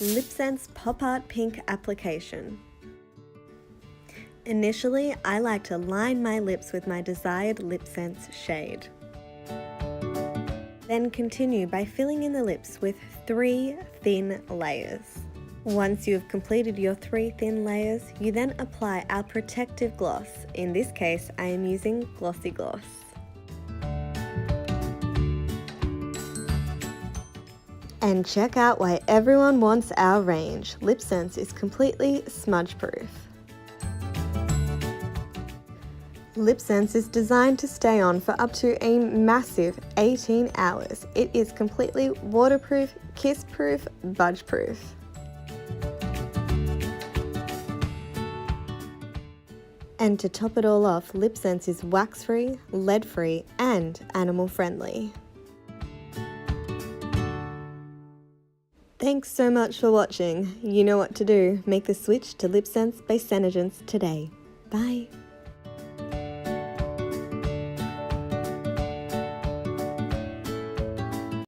LipSense Pop Art Pink application. Initially, I like to line my lips with my desired LipSense shade. Then continue by filling in the lips with 3 thin layers. Once you have completed your 3 thin layers, you then apply our protective gloss. In this case, I am using Glossy Gloss. And check out why everyone wants our range. LipSense is completely smudge-proof. LipSense is designed to stay on for up to a massive 18 hours. It is completely waterproof, kiss-proof, budge-proof. And to top it all off, LipSense is wax-free, lead-free, and animal-friendly. Thanks so much for watching. You know what to do. Make the switch to LipSense by SeneGence today. Bye.